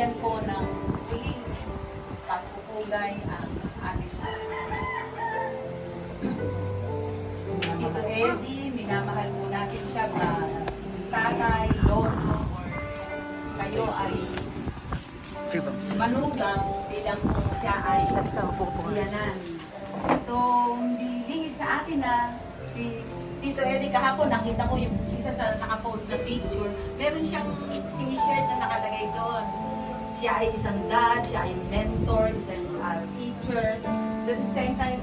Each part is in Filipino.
bigyan po ng huling pagpupugay ang ating Tito Eddie. Minamahal po natin siya ba tatay, lolo, or kayo ay manugang bilang kung siya ay biyanan. So, hindi lingid sa atin na si Tito Eddie kahapon, nakita ko yung isa sa nakapost na picture. Meron siyang t-shirt na nakalagay doon. Siya ay isang dad, siya ay mentor, isang teacher. At the same time,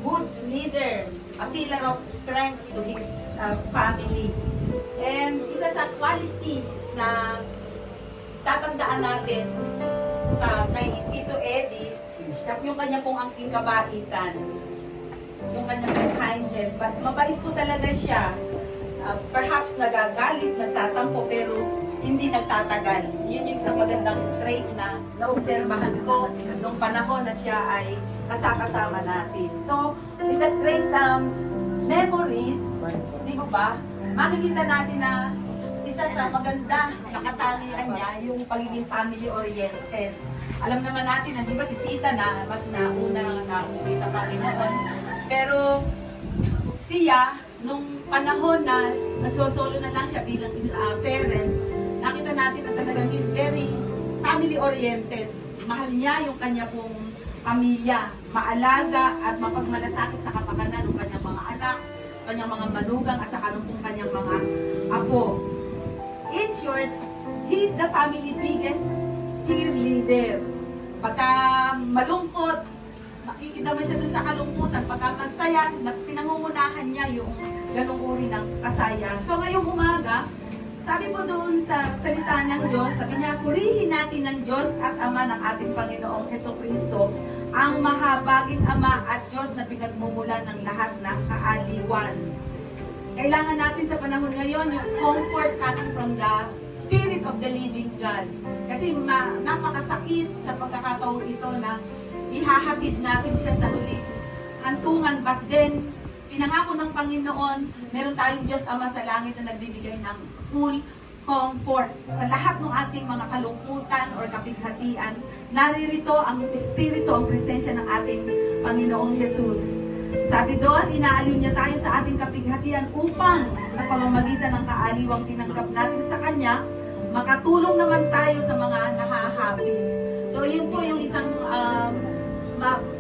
good leader, a pillar of strength to his family. And isa sa quality na tatandaan natin sa kay Tito Eddie, yung kanya pong angking kabaitan, yung kanya pong kindness, but mabait po talaga siya. Perhaps nagagalit, nagtatampo, pero hindi nagtatagal. Yun yung isang magandang trait na naobserbahan ko nung panahon na siya ay kasama natin. So, with that great memories, di ba, makikita natin na isa sa maganda na katangian niya yung pagiging family-oriented. Alam naman natin na di ba si tita na mas nauna na uwi sa Panginoon. Pero siya, nung panahon na nagsosolo na lang siya bilang parent, nakita natin na talagang is very family-oriented. Mahal niya yung kanya pong pamilya, maalaga at mapagmalasakit sa kapakanan ng kanyang mga anak, kanyang mga manugang at saka ng kanyang mga apo. In short, he is the family biggest cheerleader. Pagka malungkot, makikita mo siya dun sa kalungkutan. Pagka masaya, pinangungunahan niya yung ganong uri ng kasaya. So ngayong umaga, sabi po doon sa salita ng Diyos, sabi niya, purihin natin ng Diyos at Ama ng ating Panginoong Jesucristo, ang mahabaging Ama at Diyos na pinagmumulan ng lahat ng kaaliwan. Kailangan natin sa panahon ngayon yung comfort coming from the Spirit of the Living God. Kasi napakasakit sa pagkakataon ito na ihahatid natin siya sa huling hantungan. But then, pinangako ng Panginoon, meron tayong Diyos Ama sa langit na nagbibigay ng full comfort sa lahat ng ating mga kalungkutan or kapighatian. Naririto ang Espiritu, ang presensya ng ating Panginoong Jesus. Sabi doon, inaaliw niya tayo sa ating kapighatian upang sa pamamagitan ng kaaliwang tinanggap natin sa Kanya, makatulong naman tayo sa mga nahahabis. So yun po yung isang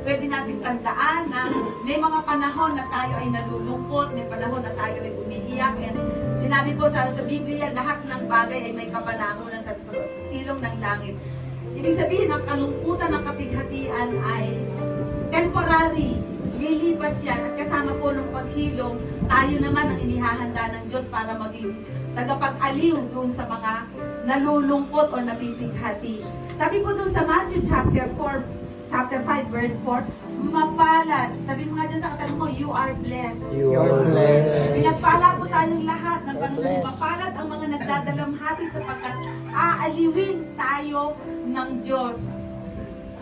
pwede natin tandaan na may mga panahon na tayo ay nalulungkot, may panahon na tayo ay umiiyak. And sinabi po sa Biblia, lahat ng bagay ay may kapanahonan sa silong ng langit. Ibig sabihin, ang kalungkutan ng kapighatian ay temporary. Lilipas yan at kasama po ng paghilom, tayo naman ang inihahanda ng Diyos para maging tagapag-aliw doon sa mga nalulungkot o nabibighati. Sabi po doon sa Matthew chapter 5 verse 4, mapalad. Sabi mo nga dyan sa katanong mo, you are blessed. You are blessed. Pinagpala po tayong lahat ng Panginoon. Mapalad ang mga nagdadalamhati sapagkat aaliwin tayo ng Diyos.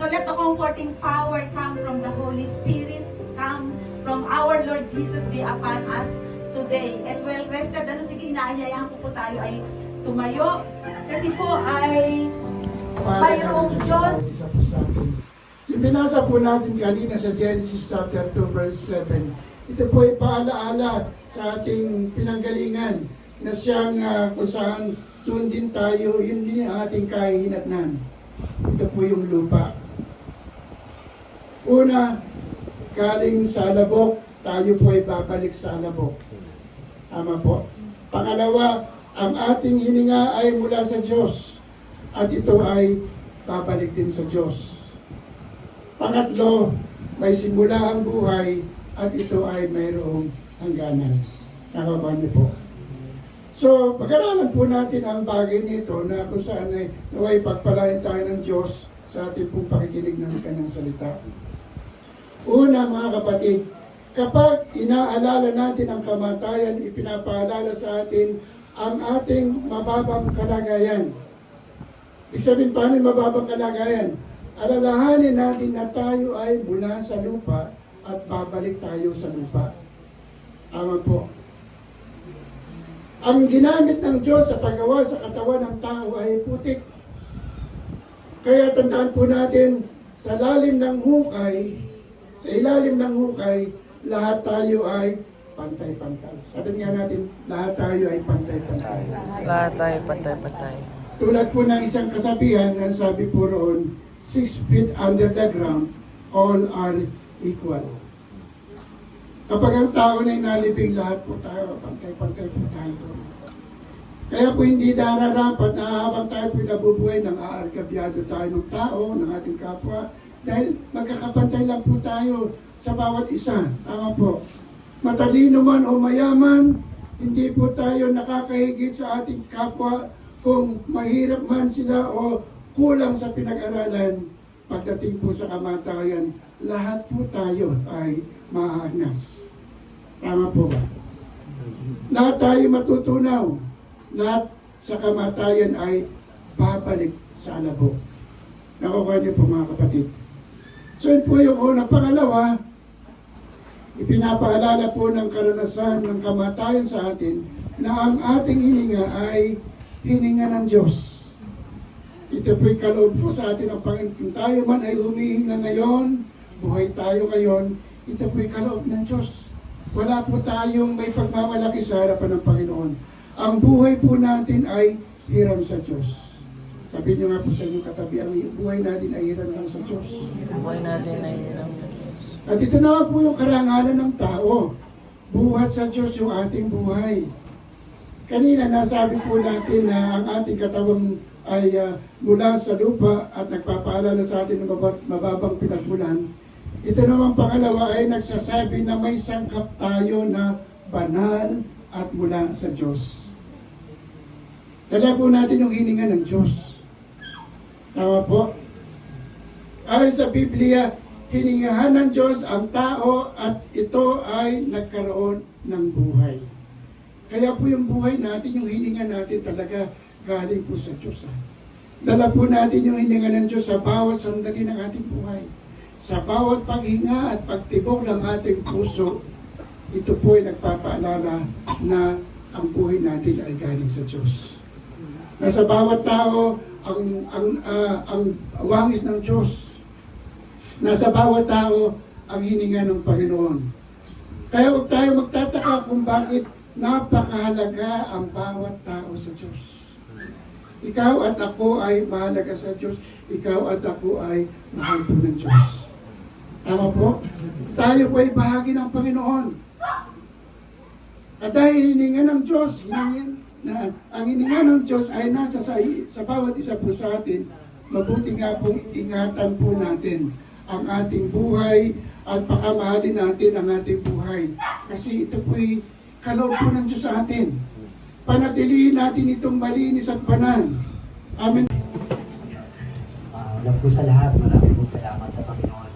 So let the comforting power come from the Holy Spirit, come from our Lord Jesus be upon us today. And well rested, sige, inaayayahan po tayo ay tumayo. Kasi po ay mayroong Diyos. Yung binasa po natin kanina sa Genesis chapter 2 verse 7, ito po ay paalaala sa ating pinanggalingan na siyang kung saan doon din tayo, yun din ang ating kahihinatnan. Ito po yung lupa. Una, galing sa alabok, tayo po ay babalik sa alabok. Tama po. Pangalawa, ang ating hininga ay mula sa Diyos at ito ay babalik din sa Diyos. Pangatlo, may simula ang buhay at ito ay mayroong hangganan. Tama ba niyo po? So, pag-aralan po natin ang bagay nito na kung saan ay naway pagpalain tayo ng Diyos sa ating pong pakikinig ng Kanyang salita. Una, mga kapatid, kapag inaalala natin ang kamatayan, ipinapaalala sa atin ang ating mababang kalagayan. Ibig sabihin, paano yung mababang kalagayan? Alalahanin natin na tayo ay mula sa lupa at babalik tayo sa lupa. Tama po. Ang ginamit ng Diyos sa paggawa sa katawan ng tao ay putik. Kaya tandaan po natin, sa ilalim ng hukay, lahat tayo ay pantay-pantay. Sabi nga natin, lahat tayo ay pantay-pantay. Lahat tayo pantay-pantay. Tulad po ng isang kasabihan, ang sabi po roon, 6 feet under the ground, all are equal. Kapag ang tao na inalibing, lahat po tayo, pantay-pantay po tayo. Kaya po hindi nararapat na habang tayo po nabubuhay nang aargabyado tayo ng tao, ng ating kapwa, dahil magkakapantay lang po tayo sa bawat isa. Tama po. Matalino man o mayaman, hindi po tayo nakakahigit sa ating kapwa kung mahirap man sila o kulang sa pinag-aralan. Pagdating po sa kamatayan, lahat po tayo ay maanas. Tama po ba? Lahat tayo matutunaw. Lahat sa kamatayan ay babalik sa alabok. Nakukuha niyo po mga kapatid. So yun po yung una. Pangalawa, ipinapaalala po ng karanasan ng kamatayan sa atin na ang ating hininga ay hininga ng Diyos. Ito po'y kaloob po sa atin ng Panginoon. Kung tayo man ay humihinga ngayon, buhay tayo ngayon, ito po'y kaloob ng Diyos. Wala po tayong may pagmamalaki sa harapan ng Panginoon. Ang buhay po natin ay hiram sa Diyos. Sabi niyo nga po sa inyong katabi, ang buhay natin ay hiram lang sa Diyos. Buhay natin ay hiram sa Diyos. At ito naman po yung karangalan ng tao. Buhat sa Diyos yung ating buhay. Kanina nasabi po natin na ang ating katawang ay mula sa lupa at nagpapaalala sa atin ng mababang pinagmulan. Ito naman pangalawa ay nagsasabi na may sangkap tayo na banal at mula sa Diyos. Dala po natin yung hininga ng Diyos. Tama po? Ayon sa Biblia, hiningahan ng Diyos ang tao at ito ay nagkaroon ng buhay. Kaya po yung buhay natin, yung hininga natin talaga galing po sa Diyos. Dala po natin yung hininga ng Diyos sa bawat sandali ng ating buhay. Sa bawat paghinga at pagtibok ng ating puso, ito po ay nagpapaalala na ang buhay natin ay galing sa Diyos. Nasa bawat tao ang wangis ng Diyos. Nasa bawat tao ang hininga ng Panginoon. Kaya huwag tayo magtataka kung bakit napakahalaga ang bawat tao sa Diyos. Ikaw at ako ay mahalaga sa Diyos. Ikaw at ako ay mahal po ng Diyos. Tama po? Tayo po ay bahagi ng Panginoon. At dahil hininga ng Diyos, ang hininga ng Diyos ay nasa sa bawat isa po sa atin, mabuti nga pong ingatan po natin ang ating buhay at pakamahalin natin ang ating buhay. Kasi ito po'y kaloob po ng Diyos sa atin. Panatilihin natin itong malinis at banal. Amen. Una po sa lahat, maraming po salamat sa Panginoon.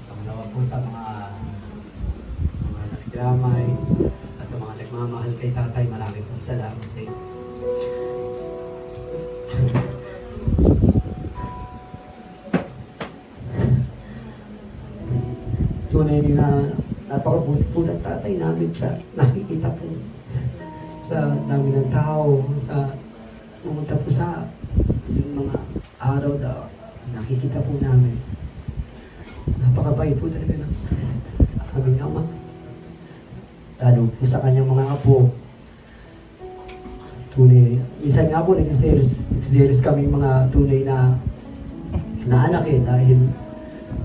Pangalawa po sa mga nagdamay at sa mga nagmamahal kay Tatay, maraming po salamat sa inyo. Tunay na napakabuti po ng Tatay namin sa nakikita po sa dami ng tao, sa pumunta po sa yung mga araw na nakikita po namin. Napakabait po talaga ng aming ama. Lalo po sa kanyang mga apo. Tunay. Minsan nga po nagsiselos kami mga tunay na anak dahil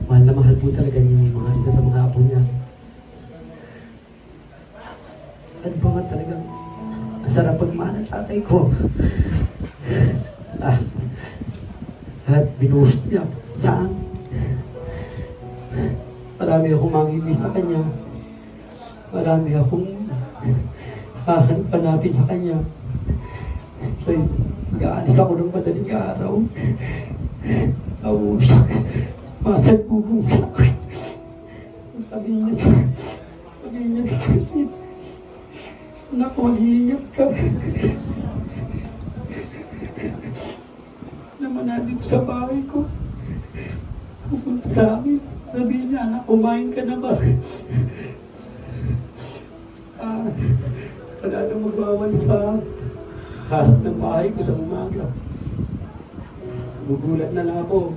mahal na mahal po talaga yung mga isa sa mga apo niya. At ba nga talagang masarap pagmahal ng tatay ko. At binuhos niya saan. Marami akong mangibig sa kanya. Marami akong hanapin sa kanya. So, gaalis ako ng madaling araw. Masalbubong sa akin. Sabihin niya sa akin, anak, mag-iingat ka. Naman natin sa bahay ko. Pupunta sa amin. Sabihin niya, anak, kumain ka na ba? Wala nang magwawan sa harap ng bahay ko sa umaga. Gugulat na lang ako.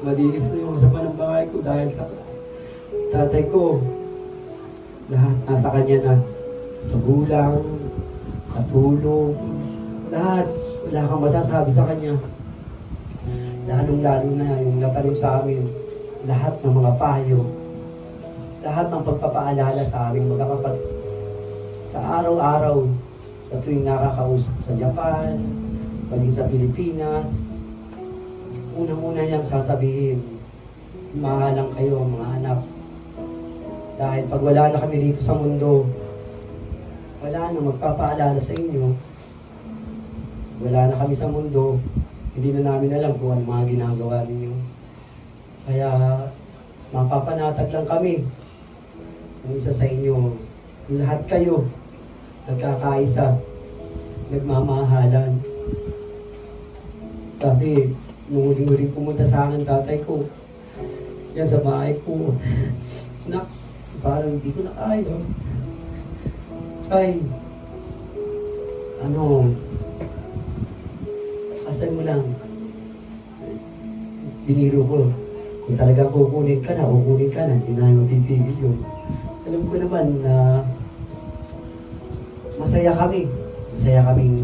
Malinis na yung harapan ng bahay ko dahil sa tatay ko. Lahat nasa kanya na. Magulang, katulong, lahat. Wala kang masasabi sa kanya. Lalong-lalo na yung natanim sa amin. Lahat ng mga payo. Lahat ng pagpapaalala sa aming magkakapatid. Sa araw-araw, sa tuwing nakakausap sa Japan, maging sa Pilipinas, unang-una niyang sasabihin, mahalang kayo mga anak. Dahil pag wala na kami dito sa mundo, wala na magpapaalala sa inyo. Wala na kami sa mundo, hindi na namin alam kung ano mga ginagawa ninyo. Kaya mapapanatag lang kami. Ang isa sa inyo, lahat kayo, nagkakaisa, nagmamahalan. Sabi, nung huling-huling pumunta sa akin tatay ko, yan sa bahay ko, nak, parang hindi ko na kaya. Tay, kasal mo lang. Biniro ko, kung talagang kukunin ka na, hindi na yung pipigil yun. Alam ko naman na masaya kaming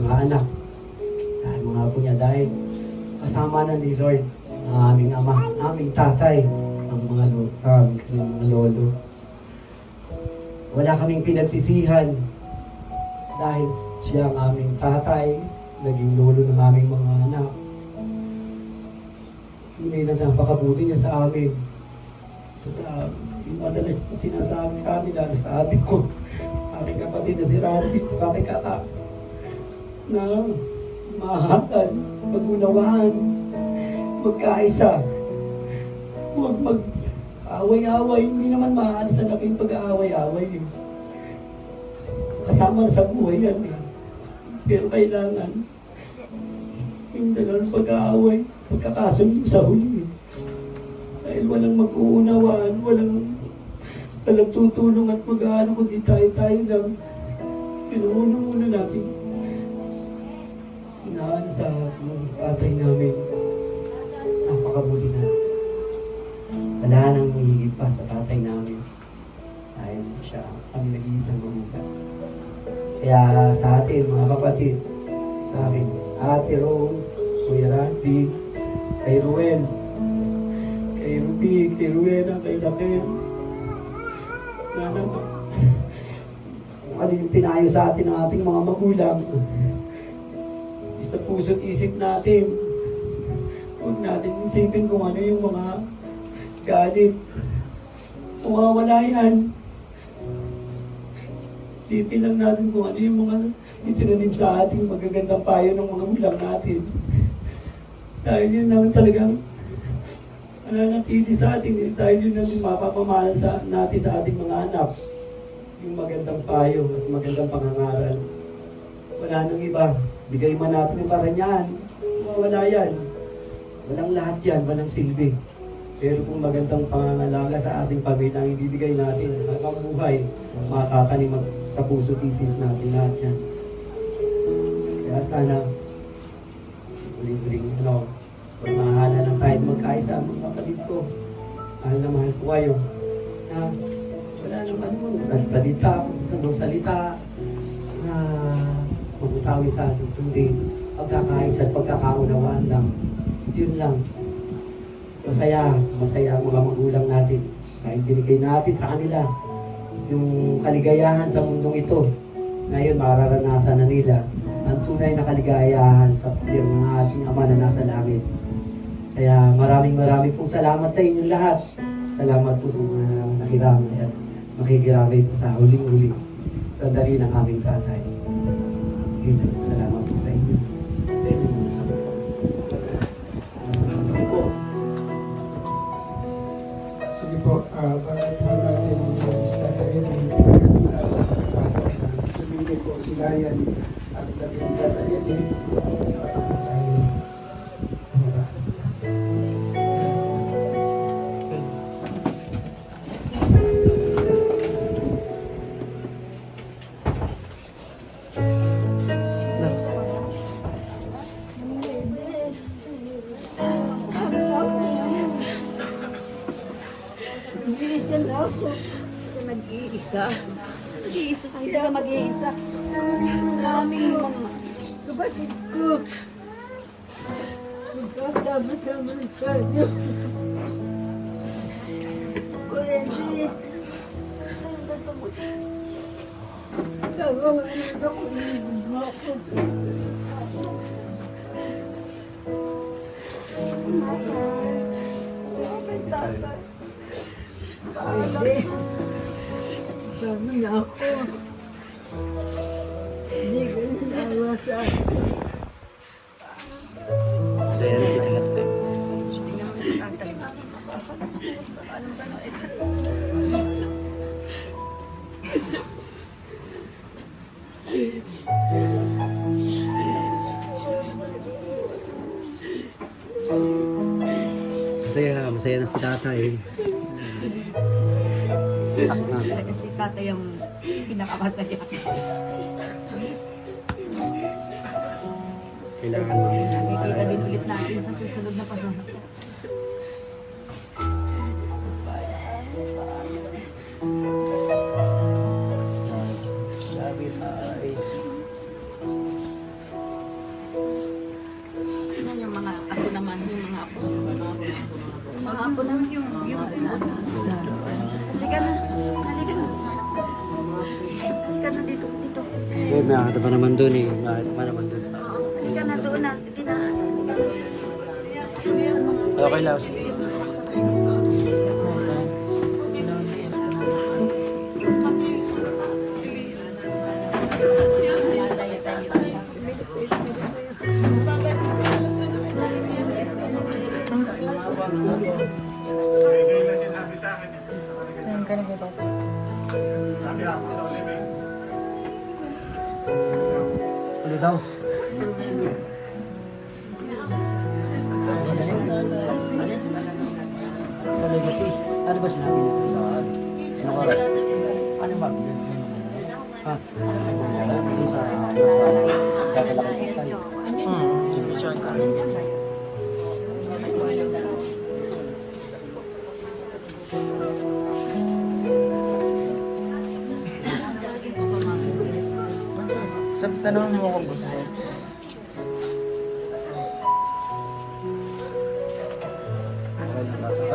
mga anak. Dahil mga apo niya, dahil kasama na ni Lord ang aming ama, aming tatay, ang mga lolo. Wala kaming pinagsisihan dahil siya ang aming tatay, naging lolo ng aming mga anak. Tunay na napakabuti niya sa amin. Yung madalas sinasabi sa amin, lalo sa atin ko, sa aking kapatid na si Randy, sa aking kaka, na mahahagan, mag-unawaan, magkaisa, huwag mag-away-away, hindi naman maalis ang laking pag-aaway-away. Kasama sa buhay yan. Pero kailangan yung dalawang pag-aaway, magkakasundo sa huli. Dahil walang mag-uunawaan, walang tutulong at mag-aano kundi tayo lang. Pinuuno muna natin. Inaan sa tatay namin. Napakabuti na. Wala nang hihigit pa sa tatay namin. Dahil siya kami nag-iisang magulang. Kaya sa atin, mga kapatid, sa akin, Ate Rose, Kuya Randy, kay Ruel, kay Ruby, kay Ruena, kay Lakel, kung ano yung pinayo sa atin ng ating mga magulang, sa puso't isip natin, huwag natin isipin kung ano yung mga galit, mawawala yan. Isipin lang natin kung ano yung mga itinanim sa ating magagandang payo ng mga ulang natin. Dahil yun naman talagang nananatili sa atin. Dahil yun naman mapapamahal natin sa ating mga anak. Yung magandang payo at magandang pangangaral. Wala nang iba. Bigay man natin yung karanyahan. Wala yan. Walang lahat yan. Walang silbi. Pero kung magandang pangangalaga sa ating pamilya ang ibibigay natin habang buhay, makakatanim sa puso't isip natin lahat yan. Kaya sana, uling-uling, pagmahala lang tayo magkaisa, mga kapatid ko. Mahal na mahal ko kayo. Na, wala naman salita, kung salita, na magutawi sa atin, kundi pagkakaisa at pagkakaunawaan lang. Yun lang. Masaya ang mga magulang natin. Dahil binigay natin sa kanila yung kaligayahan sa mundong ito. Ngayon, mararanasan na nila ang tunay na kaligayahan sa pulir ng ating Ama na nasa langit. Kaya maraming pong salamat sa inyong lahat. Salamat po sa mga nakiramay at makikiramay po sa huling-huling sandali ng aming tatay. Salamat po sa inyo. Sige po, bakit po natin sumili po sila yan at labing katayin. mag-iisa. Mag-iisa ka, hindi ka mag-iisa. Maraming mga kapatid ko. Magkasama-sama tayo. Kuwede. Kawalan ako ng ako. Kuwede. Sama na ako. Hindi ko nalawa sa akin. Saya na si tatay. Masaya na si tatay. Si tatay yung pinakamasaya. Kailangan mo. Nakikita din ulit natin sa susunod na panahon. Sabi tayo. Yung mga apo naman, yung mga apo. Mga apo naman yung halika na. Halika na. Halika na dito. Eh, may akata pa naman dun eh. May akata pa naman dun. Halika na doon na. Sige na. Okay lang, sige. Ano daw? Sa legacy, ano ba sinabi nito sa akin? Ano ba? Ano ba? Ha? Yung sa gagalaki ko tayo. Siya ka. Sabi, tanong mo kung gusto.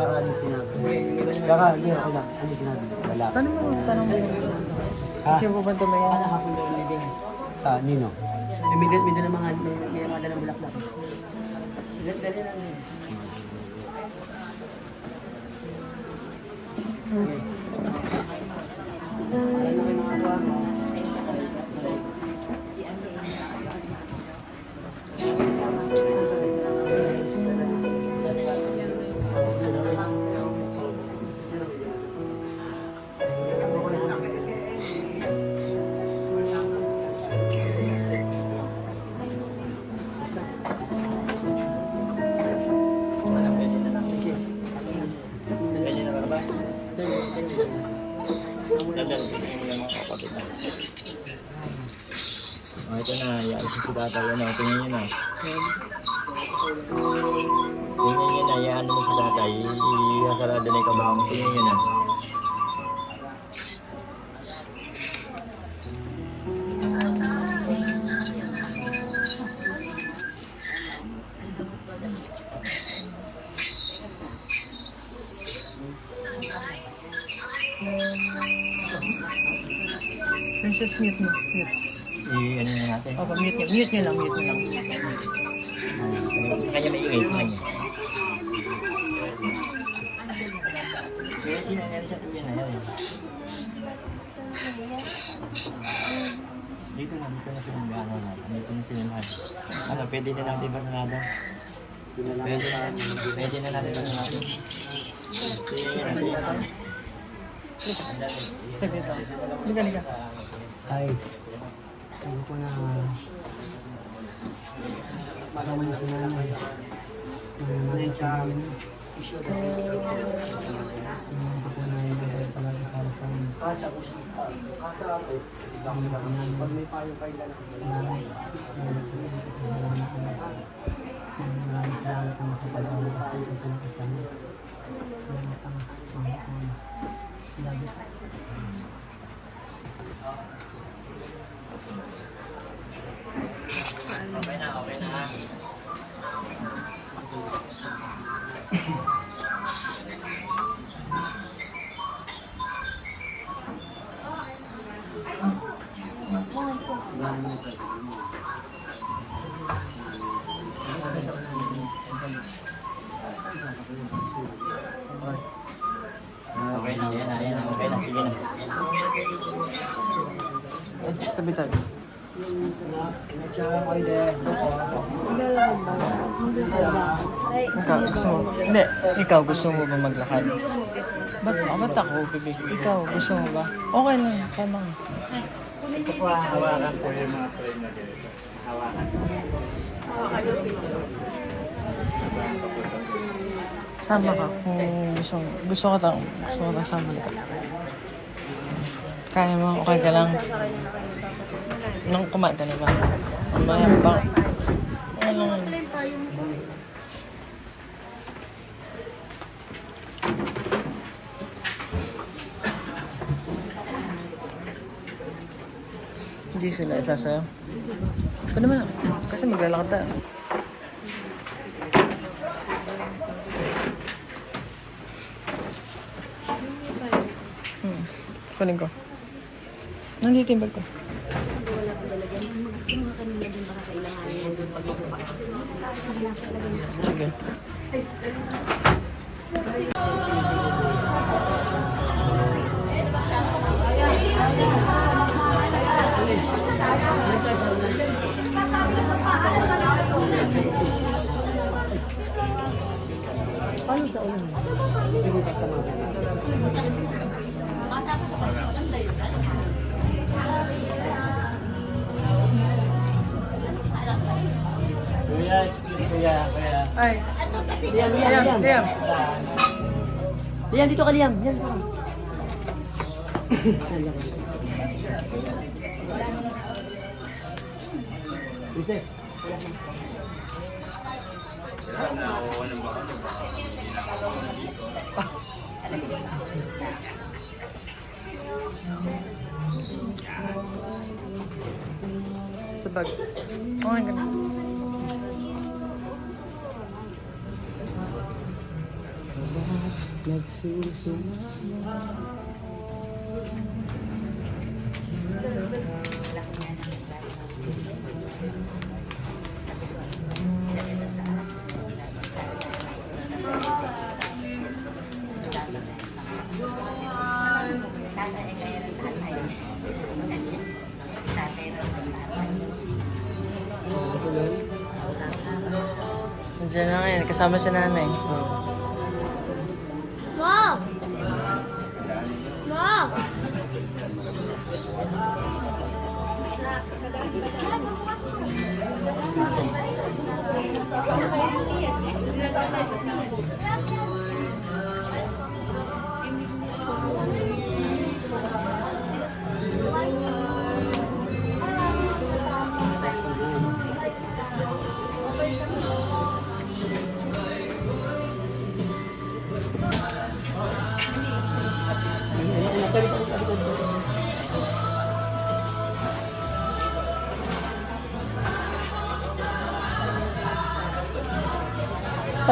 Ano sinabi? Kaka, hindi ako lang. Ano sinabi? Wala. Tanong mo. Ha? Siya po ba ito may Ah, Nino? May dala mga dalang bulaklak. Dali lang yun. Ano kayo mga gawa mo? Oh, ito na, yaan si tatay. Ano, tingnan nyo na. Tingnan nyo na, yaan mo si tatay. Ihasarado na yung kabaong. Tingnan nyo na. Princess, mute mo. Mute. I-ano na natin. Opo, mute nyo. Mute nyo lang, mute nyo lang. Sa kanya may ingay, sa kanya. Kaya sinangyari sa tuwi na yan. Dito na sila gano'n na. Dito na sila lahat. Ano, pwede na natin ba nalada? Pwede na natin ba nalada? Saglit lang. Liga. Ay, ano ko na malaman niya sa nanay. Nanay siya amin. Hindi ko na yung bagay palagi para sa amin. Kasa ako. Pag may payo kayo lang. Nanay. Maraming salamat naman sa pag-aaral at pag-aaral sa amin. Salamat ang mga Okay na, yan na, okay na, sige na. Tabi-tabi. Ikaw, gusto mo? Hindi, ikaw gusto mo ba maglakad? Ba't ako, bibig? Ikaw, gusto mo ba? Okay lang, tama nga. Ito po, hawakan po yung mga tray na ganito. Hawakan. Sama ka kung gusto ko sama ka. Kaya mo, okay ka lang. Nung kumain ka na ba? Mamaya ba? Ano? Hindi sila isasayaw. Ito naman. Kasi maglalakad tayo. Kunin ko. Nandito yung bag ko. Sige. Paano sa ulo? Kuya, excuse kuya, kuya. Ay. Liam. Liam, dito ka, Liam. Liam, dito ka. Princess. Sa bag. Okay ka na. Nandiyan na ngayon, kasama si nanay. Mom! Mom!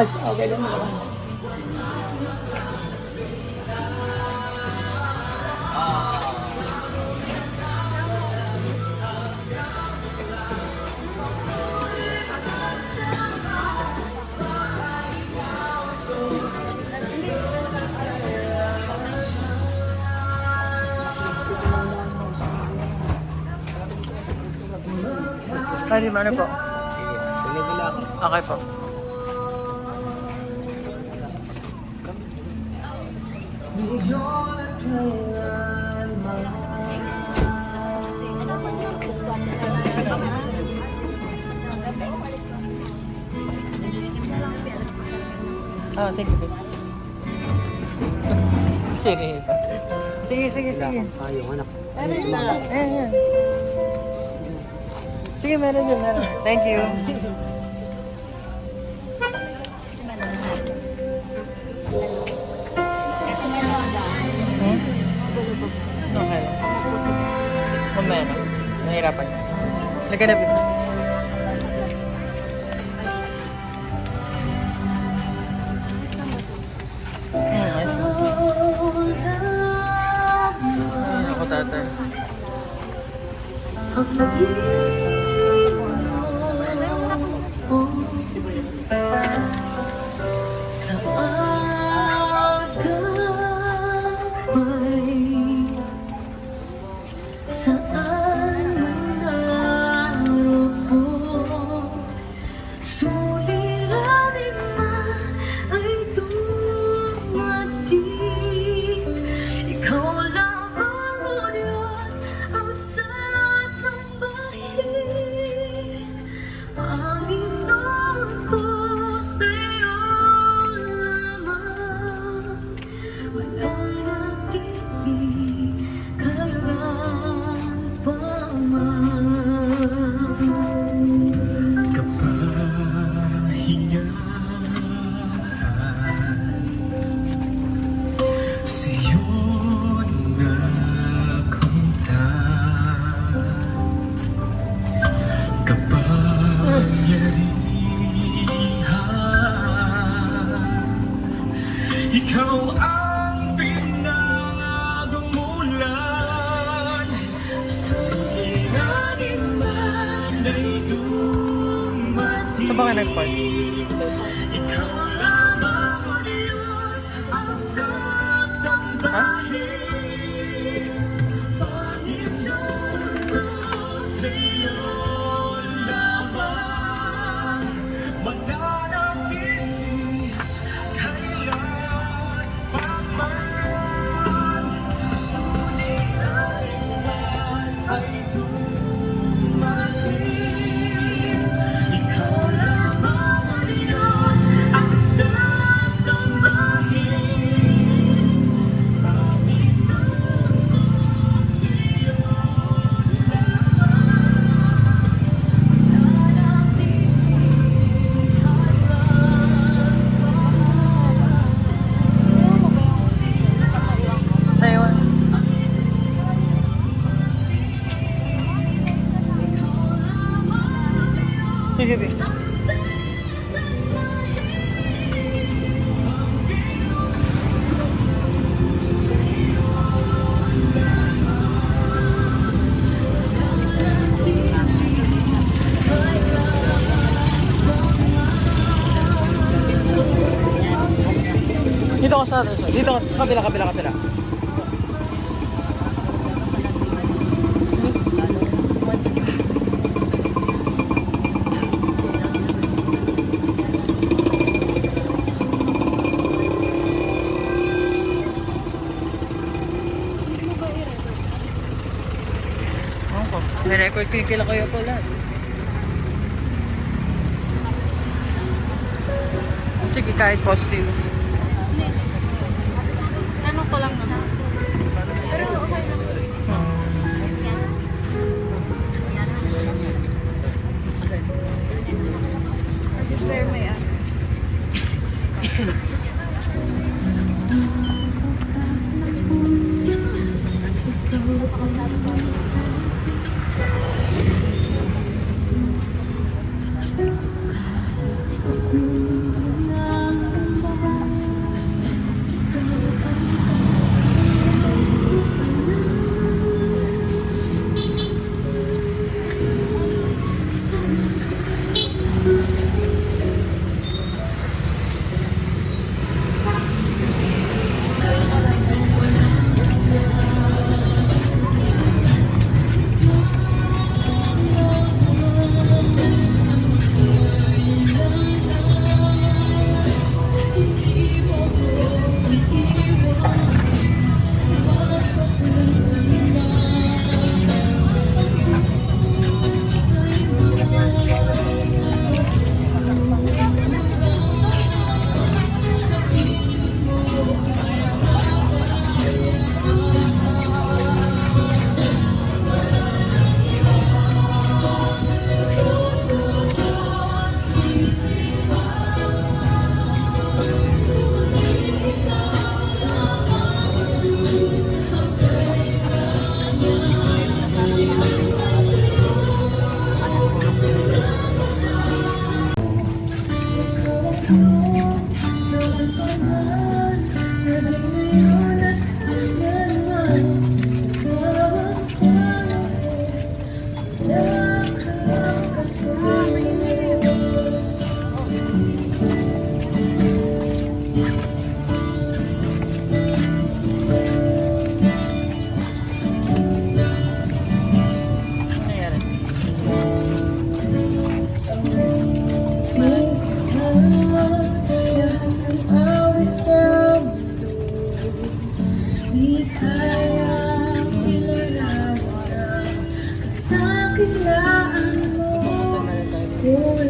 Okay lang naman. Pwede mo, ano po? Okay po. Oh, thank you, babe. Seryoso. Sige. Ayaw, anak. Ayan. Sige, meron dyan, meron. Thank you. Okay lang. Kung meron. Nahirapan. Lagay na, babe. Ikaw ang pinagmulan sa ilalim man ay dumating. Saan ba kayo nag-park? Ikaw lamang o Diyos ang sasambahin. Panginoon ko sa'yo lamang mananatili kailan paman. Suliranin man ay dumating. Ikaw lamang o Diyos ang sasambahin. Panginoon ko sa'yo Taiwan. Sige, babe. Dito ka sa dito ka sa kabila. Ako, nirecord ko yung kila kayo po lahat. Sige, kahit positive. Ano ko lang naman. Pero okay lang. Sister, may ano.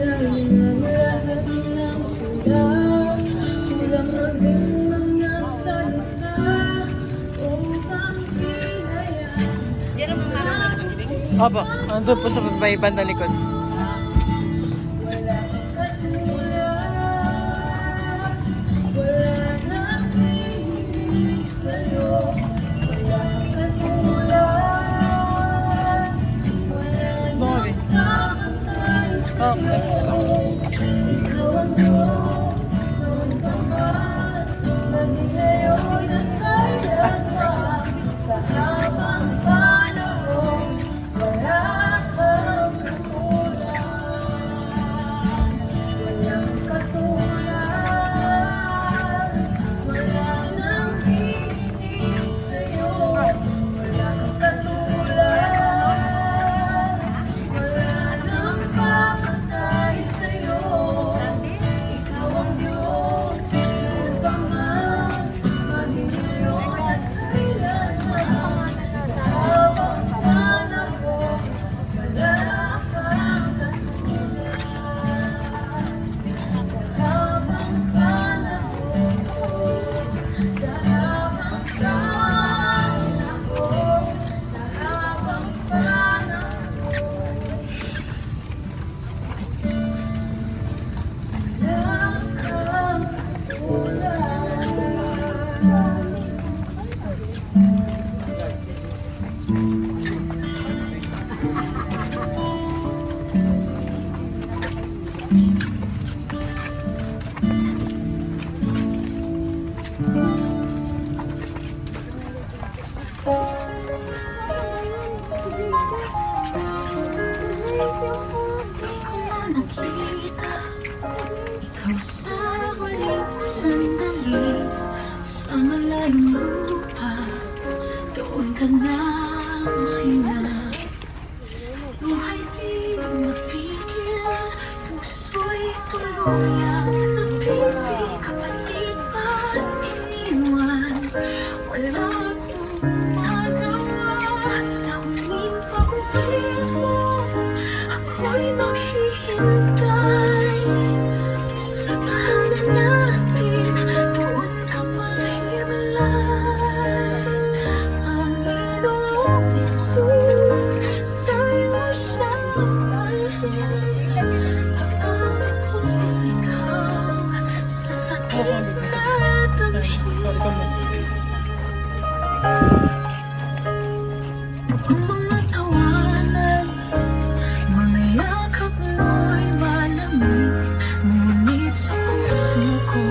ng lahat ng tula, kulang maging mga salita upang pinayaan. Opo, andun po sa may bandang likod. Wala kang katulad, wala nang hihiling sa'yo. Wala kang katulad, wala nang kakantay sa'yo. Ikaw ang Diyos, noon pa man, maging ngayon at kailanman. Sa habang panahon, wala kang katulad. Walang katulad, wala nang hihiling sa'yo. Wala kang katulad, wala nang kakantay sa'yo. Ikaw ang Diyos, noon pa man, maging ngayon at kailanman. Sa habang panahon, wala kang katulad. Sa habang panahon, sa habang panahon, sa habang panahon, wala kang katulad. Ikaw sa huling sandali, sa malayong lupa, doon ka na mahina. Buhay di mapigil, puso'y tuluyang napipig, kapatid ba't iniwan? Wala akong nagawa sa huling pag-uwi mo. Ako'y maghihintay sa tahanan natin, doon ka mahimlay. Panginoong Jesus, sa'yo siya dalhin. Pag-asa ko'y ikaw, sa sakit na damhin. Mga tawanan, mga yakap mo'y malamig, ngunit sa puso ko,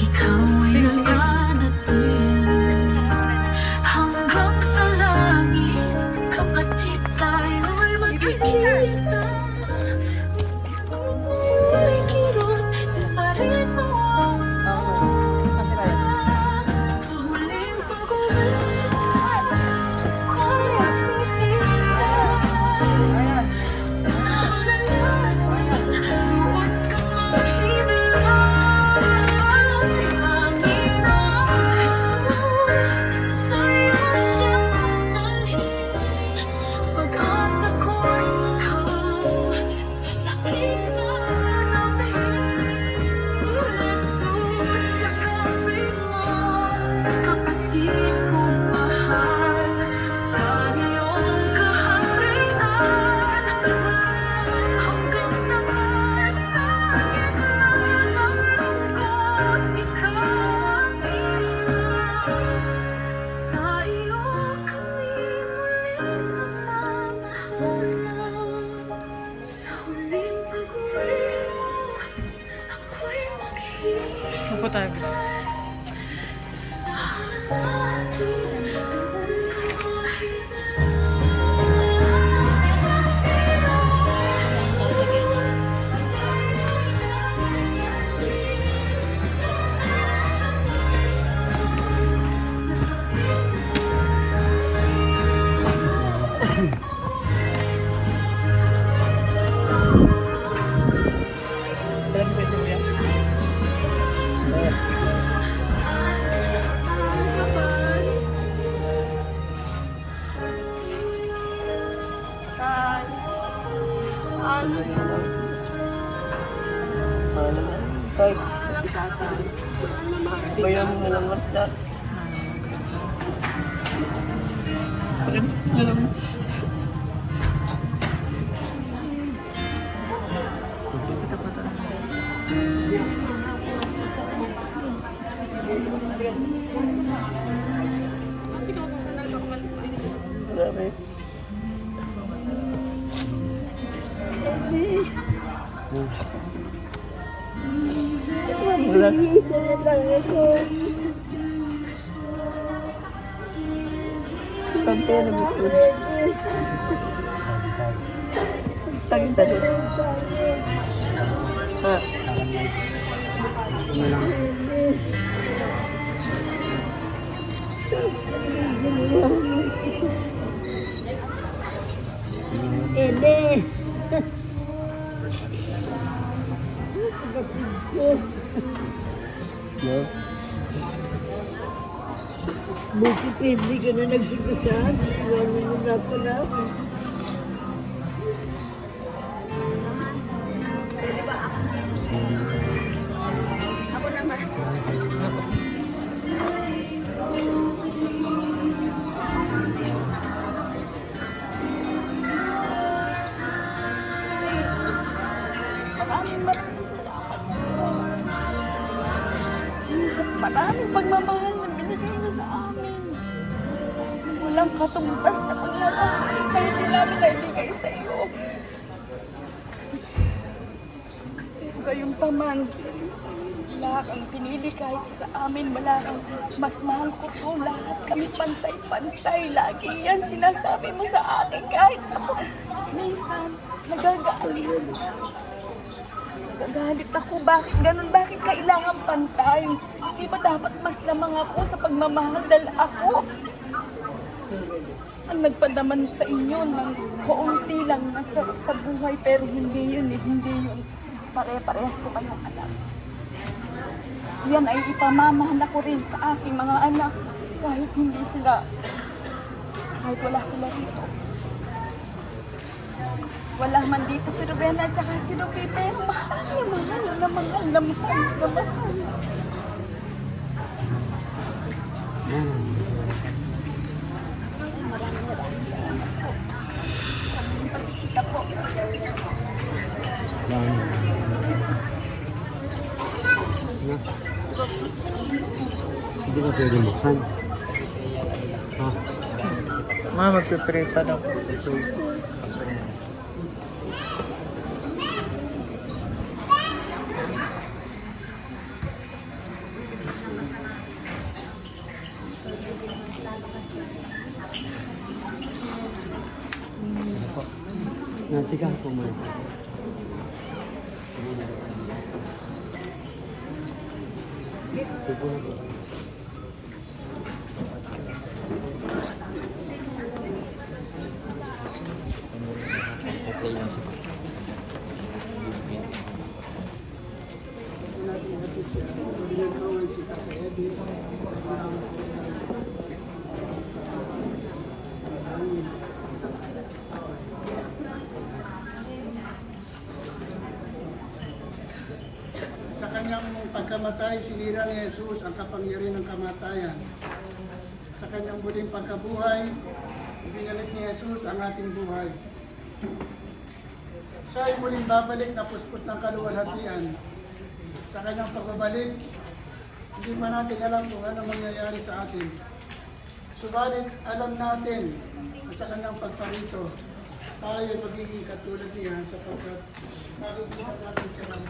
ikaw ay nananatili. Hanggang sa langit, kapatid tayo'y magkikita. May kirot, di pa rin mawawala. Sa huling pag-uwi, kapatid kong mahal, sa iyong kaharian, hanggang naman langit na ng lungkot, ikaw ang iwan. Sa iyo kami muling magmamahalan. Sa huling pag-uwi mo, ako'y maghihintay. Upo tayo. Sa Kahit bayan mo na lang mata. Grabe. Sampai na betul. Tagi. Ha. Ini. Bukit hindi ka na nagpigdasan. Iwan mo na pala. Ako naman. Maraming pagmamahal na binigay niyo sa amin. Walang katumbas na pagmamahal na hindi namin naibigay sa iyo. Pero gayong paman, wala kang pinili kahit sa amin. Wala kang mas mahal ko to. Lahat kami pantay-pantay. Lagi yan sinasabi mo sa akin kahit ako. Minsan, nagagalit. Nagagalit ako. Bakit ganun? Bakit kailangan pantay? Di ba dapat mas lamang ako sa pagmamahal dahil ako ang nagpadaman sa inyo ng kaunti lang ng sarap sa buhay, pero hindi yun. Pare-parehas ko kayong anak. Yan ay ipamamahal ko rin sa aking mga anak kahit wala sila rito. Wala man dito si Rowena at saka si Ruby, pero mahal na mahal. Hindi ka pwede buksan. Ha? Magpipray pa daw. Nantikan po muna. Sa kanyang pagkamatay, sinira ni Jesus ang kapangyarihan ng kamatayan. Sa kanyang muling pagkabuhay, ibinalik ni Jesus ang ating buhay. Siya ay muling babalik na puspos ng kaluwalhatian. Sa kanyang pagbabalik, hindi pa natin alam kung ano mangyayari sa atin. Subalit, alam natin na sa kanyang pagparito, tayo ay magiging katulad niya sapagkat makikita natin siya ng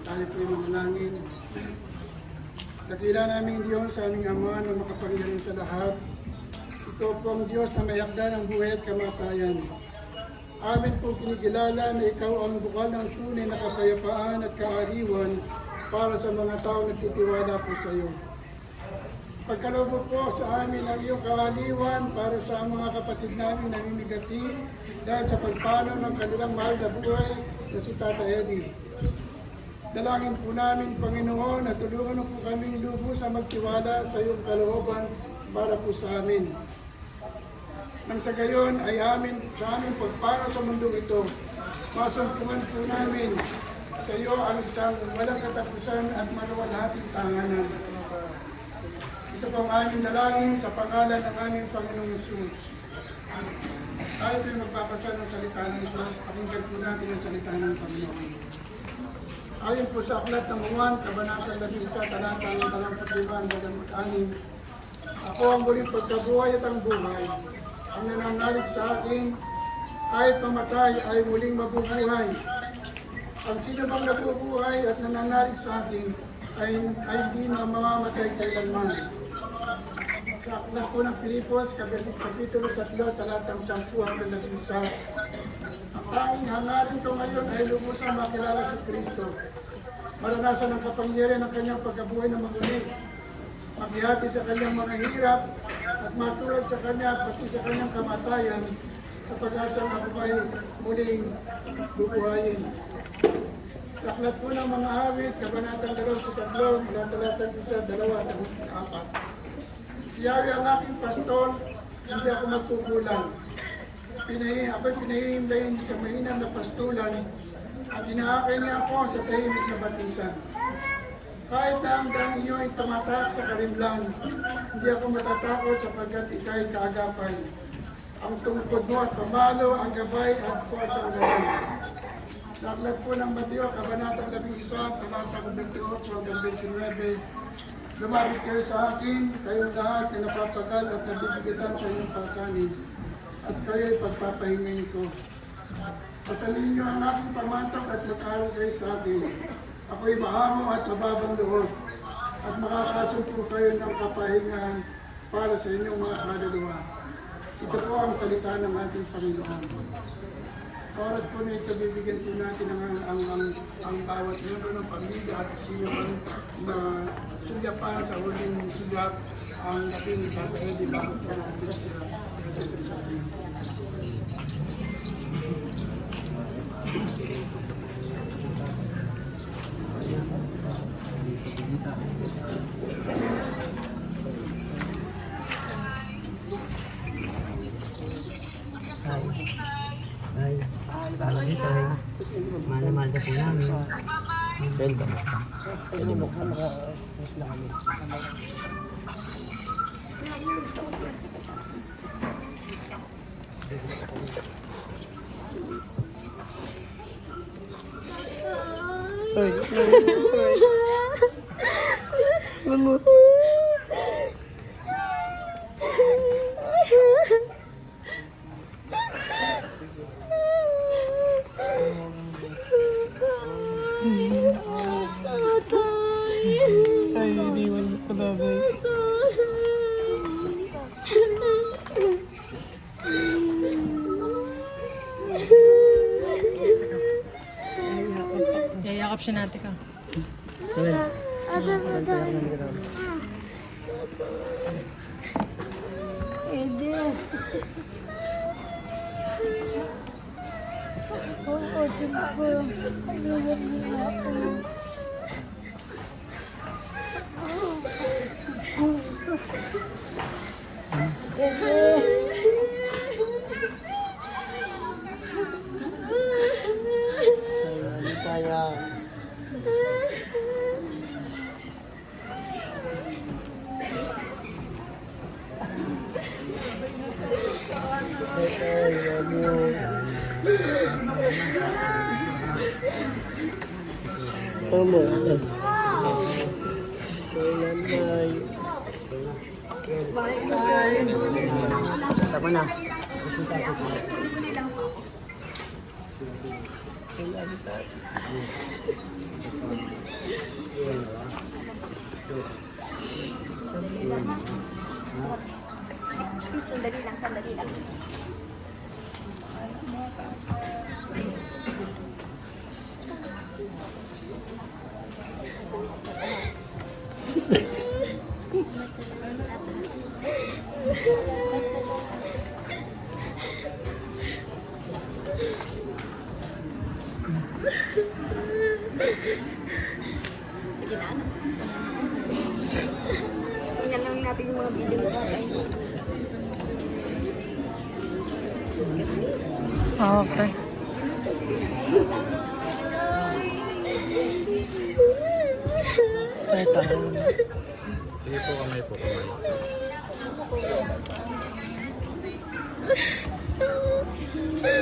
Tayo po'y manalangin. Dakila namin Diyos sa aming Ama na makapangyarihan sa lahat. Ito po ang Diyos na may hagdan ng buhay at kamatayan. Amin po kinikilala na ikaw ang bukal ng tunay na kapayapaan at kaaliwan para sa mga tao nagtitiwala po sa iyo. Pagkaloob po sa amin ang iyong kaaliwan para sa mga kapatid namin na namimigati dahil sa pagpanaw ng kanilang mahal na buhay na si Tata Eddie. Dalangin po namin, Panginoon, na tulungan po kaming lubusang magtiwala sa iyong kalooban para po sa amin. Nang sa gayon ay sa aming pagpanaw sa mundong ito, masumpungan po namin sa iyo ang isang walang katapusan at maluwalhating tahanan. Ito po ang aming dalangin sa pangalan ng aming Panginoong Hesus. Tayo po'y magpapasa ng salita ng Diyos. Pakinggan po natin ang salita ng Panginoon. Ayon po sa aklat ng Juan, Kabanata 11, talatang 25-26, ako ang muling pagkabuhay at ang buhay. Ang nananalig sa akin, kahit mamatay ay muling mabubuhay. Ang sino bang nabubuhay at nananalig sa akin ay hindi na mamamatay kailanman. Sa aklat po ng Pilipos, Kapitulo 3, talatang 10-11, ang tanging hangarin ko ngayon ay lubusang makilala si Kristo. Maranasan ang kapangyarihan ng kanyang pagkabuhay na maguli. Maghihati sa kanyang mga hirap at matulad sa kanya pati sa kanyang kamatayan sa pag-asang ako ay muling bubuhayin. Sa aklat po ng mga awit, Kabanatang 23, mula talatang 1-2-4. Si Yahweh ang aking pastor, hindi ako magkukulang. Ako'y pinahihimlayin sa mainam na pastulan at inaakay niya ako sa tahimik na batisan. Kahit na hanggang iyo ay tumatak sa karimlan, hindi ako matatakot sapagkat ika'y kaagapay. Ang tungkod mo at pamalo, ang gabay at puwat sa ulan. Naklat po ng Mateo, Kabanatang 11, talatang 28 hanggang 29. Lumapit kayo sa akin, kayong lahat na napapagal at nabibigatan sa inyong pasanin, at kayo'y pagpapahingayin ko. Pasalin niyo ang aking pamatok at mag-aaral kayo sa akin. Ako'y maamo at mababang loob, at makakasumpo kayo ng kapahingahan para sa inyong mga kaluluwa. Ito po ang salita ng ating Panginoon. Sa oras po na ito, bibigyan po natin ang bawat membro ng pamilya at sino na sulyapan sa huling sulyap ang ating tatay di bago po natin sila. Ay, bago dito ay mahal ka po namin. Dahil ba? Buksan mo ka. Tapos na kami. Ay, iniwan ko na ba? Yayakap siya natin ka. Tama na. Sandali lang, sandali lang. Sige na, anak. Tingnan lang natin yung mga video mo sa akin. Okay. Ay, tayo. Sige po, kamay po, kamay.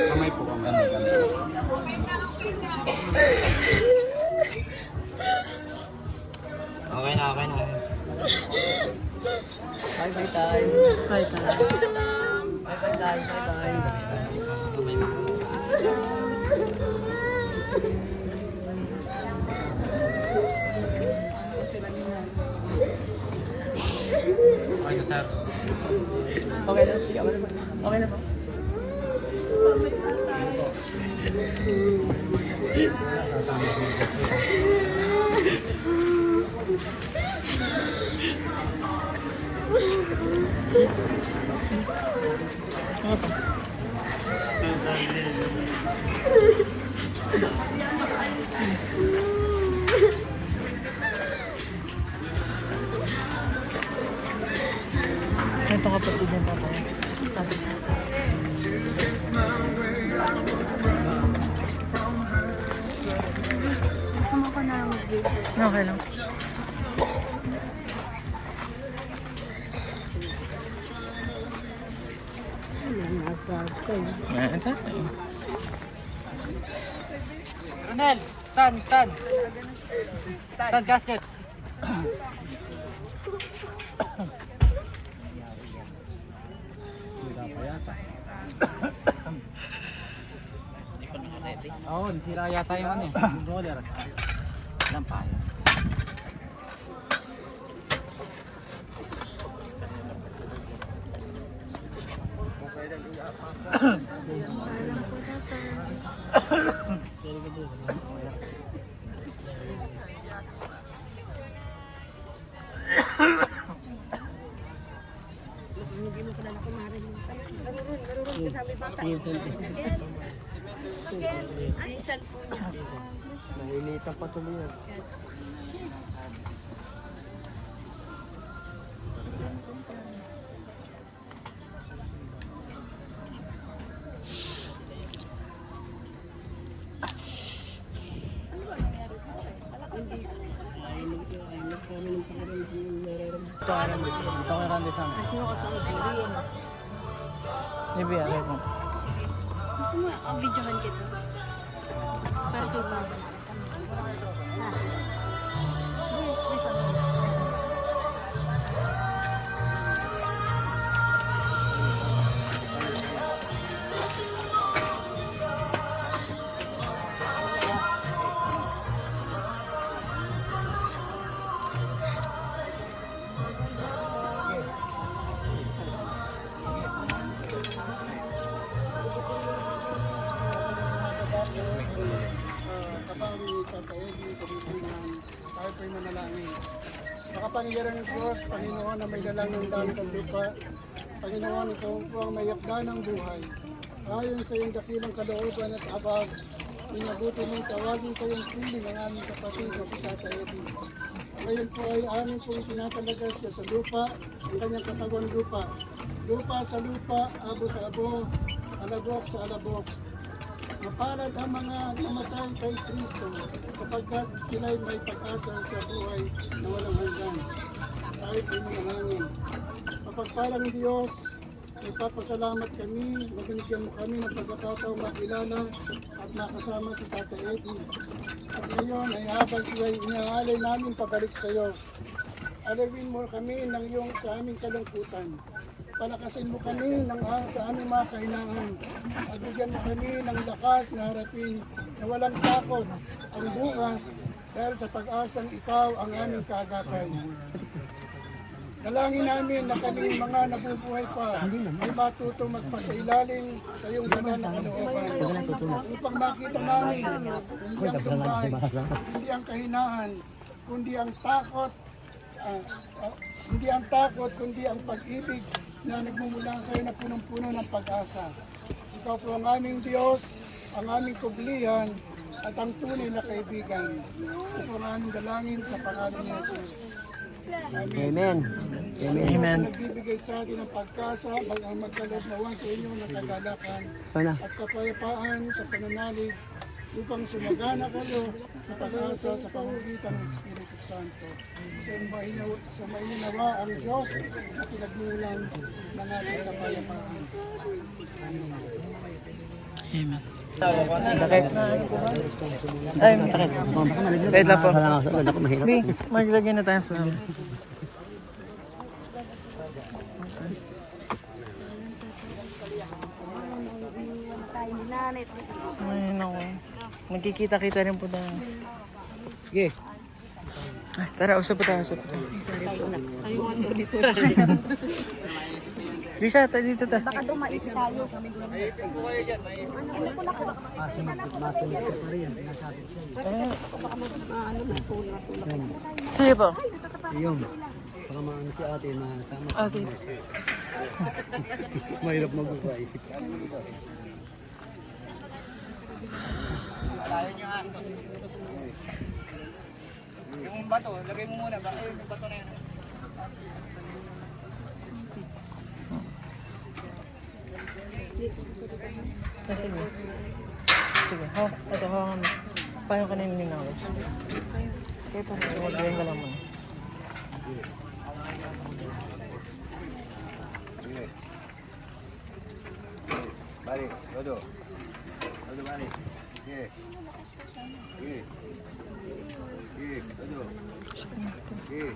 Kamay po, kamay. Okay na, okay na. Bye-bye tayo. Ay, tayo. Bye-bye tayo. Bye-bye. Okay na, sir. Okay na. Sige, okay na po. Ito kapatid ng tatay. Okay lang. Ayan, tatay. Ronel, stand. Stand, gasket. Oo, sira yata yung ano eh. Yung roller. Ilang pa yan. Nainitan pa tuloy yan. Ito ang rande sa amin. Maybe, alay mo. Gusto mo ang videohan kita? Para kay Mama. Tayo po'y manalangin. Makapangyarihan ng Diyos, Panginoon na may dalang ng langit at lupa. Panginoon, ikaw po ang may yakda ng buhay. Ayon sa iyong dakilang kalooban at habag, minabuti mong tawagin kayong pili ng aming kapatid na si Tata Eddie. Ngayon po ay amin pong tinatalagas siya sa lupa, ang kanyang kasawang lupa. Lupa sa lupa, abo sa abo, alabok sa alabok. Mapalad ang mga namatay kay Kristo sapagkat sila'y may pag-asa sa buhay na walang hanggan. Kahit ay manangangin. Mapagpalang Diyos, nagpapasalamat kami na binigyan mo kami ng pagkakataong makilala at makasama si Tata Eddie. At ngayon ay habang siya'y inaalay namin pabalik sa iyo. Alawin mo kami ng iyong sa aming kalungkutan. Palakasin mo kami sa aming mga kahinaan at bigyan mo kami ng lakas na harapin na walang takot ang bukas dahil sa pag-asang ikaw ang aming kaagapay. Dalangin namin na kaming mga nabubuhay pa ay matutong magpasailalim sa iyong banal na kalooban upang makita namin hindi ang tumbay, hindi ang kahinaan, kundi ang takot, kundi ang pag-ibig na nagmumula sa iyo na punong-puno ng pag-asa. Ikaw po ang aming Diyos, ang aming kublihan, at ang tunay na kaibigan. Ito po ang aming dalangin sa pangalan ni Jesus. Amen. Amen. Nagbibigay sa atin ng pagkasa, ang magkaloob sa inyo ng kagalakan Sana. at kapayapaan sa pananalig upang sumagana kayo sa pag-asa sa pamamagitan ng Espiritu Santo. Sa maininawa ang Diyos na pinagmulan ng ating kapayapaan. Amen. Bakit? Ay, wait lang po. Bi, maglagay na tayo flower. Ay, naku. Nagkikita-kita rin po tayo. Sige. Ay, tara, usap po tayo, usap po tayo. Lisa, tayo dito ta. Baka dumais tayo. Sige po. Yung, baka maano si ate, masama. Ah, sige. Mahirap mag-ubay. Yung bato, lagay mo muna. Yung bato na yan. Ah, sige. Sige, ito, hawakan mo. Paano ka na yung ninawag? Okay pa. Mag-drain ka lang muna. Balik, Dodo. Dodo balik. Sige. Sige. Sige, Dodo. Sige.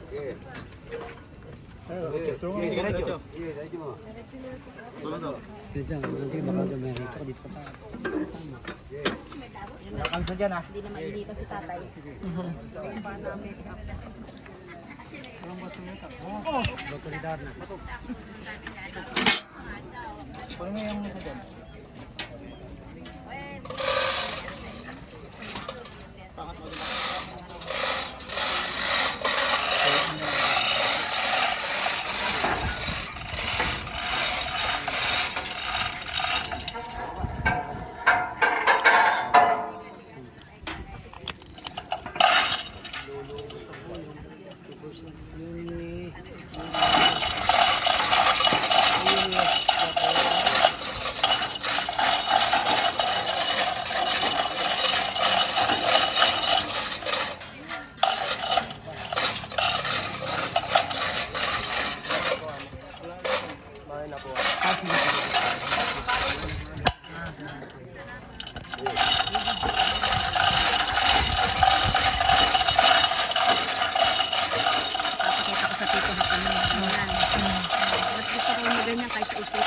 Sige. Sige, diretso. Sige, diretso mo. Dodo. Diyan, nanti baka dumeri ko dito pa. Kalsa dyan ah. Hindi na mainitan si tatay. Otoridad na. Pwede mo yung isa dyan. Pakita ko sa tito na kami. Ayan. Mas gusto ko yung ganyan kahit sa isip.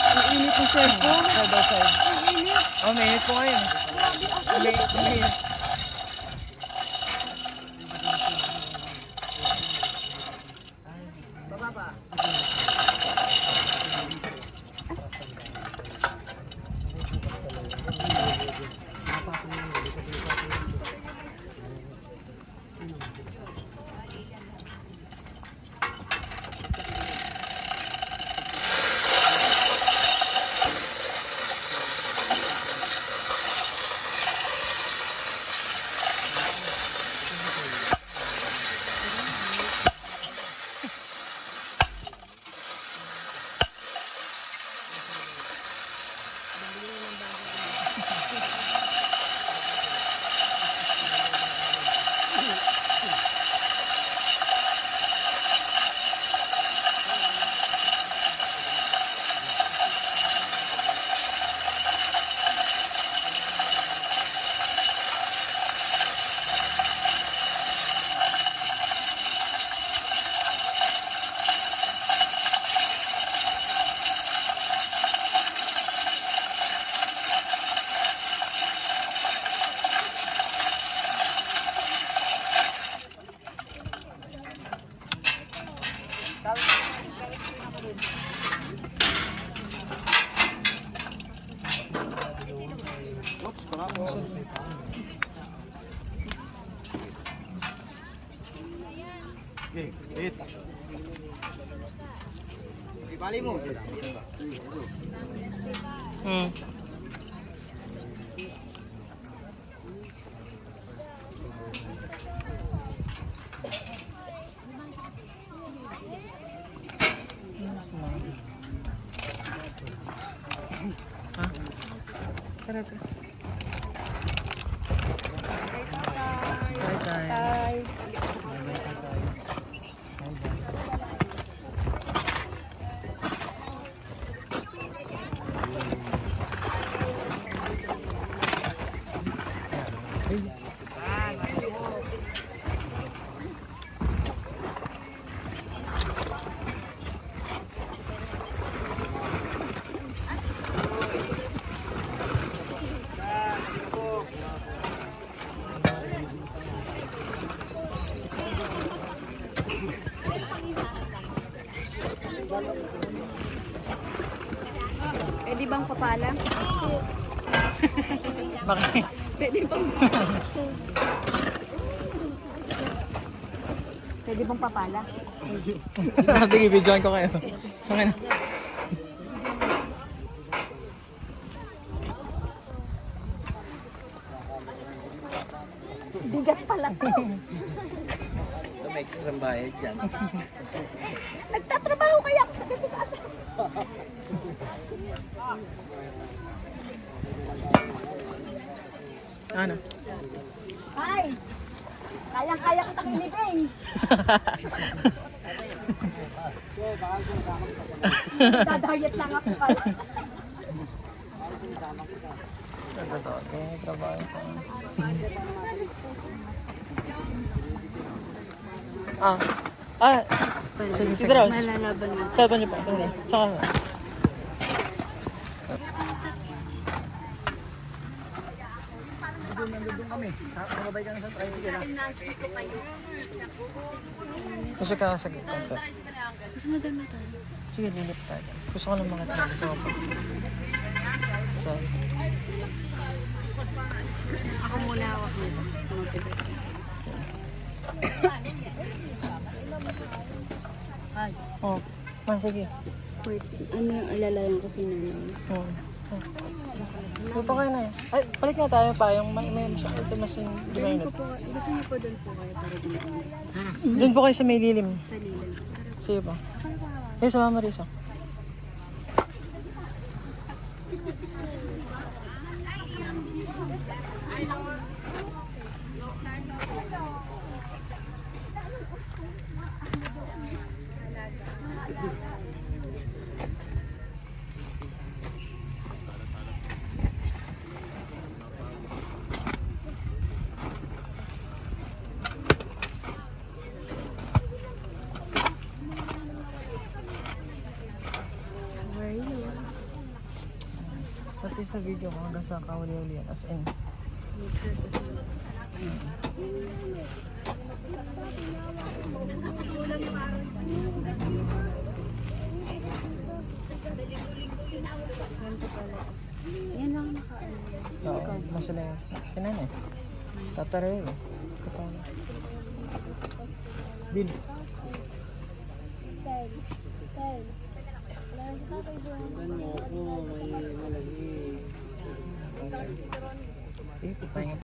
Ang init ng cellphone. Side by side. Oh, may init po ngayon. May. Okay, wait. Ibali mo. Tara, tara. Bye, bye. Pwede bang papala? Bakit? Pwede bang... Pwede bang papala? Sige, videoan ko kayo. Okay na. Bigat pala to. Ito may extra bayad dyan. Nagtatrabaho kaya ako sa ganito sa asawa. Ano? Ay! Kayang-kaya kita kinibing. Dadayat lang ako pala. Totoo. Kaya may trabaho ko. Sige, sige. Malalaban mo. Sabi niyo pa. Tara. Saka. Gusto ka sa konti. Gusto mo doon tayo? Sige, lilip tayo. Gusto ko lang makita. Gusto ko pa. Sorry. Ako muna hawak nito. Oh, sige. Wait, ano yung alalayan kasi nanay? Oh. Dito kayo na eh. Ay, balik na tayo pa. Yung may masyadong mas yung dimainit. Gusto niyo po doon po kayo para din Doon po kayo sa may lilim. sa lilan. Sige po. Eh, sa Mama Marisa. Kasi sa video ko hanggang sa kauli-ulian. As in. Yan lang nakaano. Oo, masala yun. Sinan eh. Tatara yun eh. Kapala. Bill. Eh, papahinga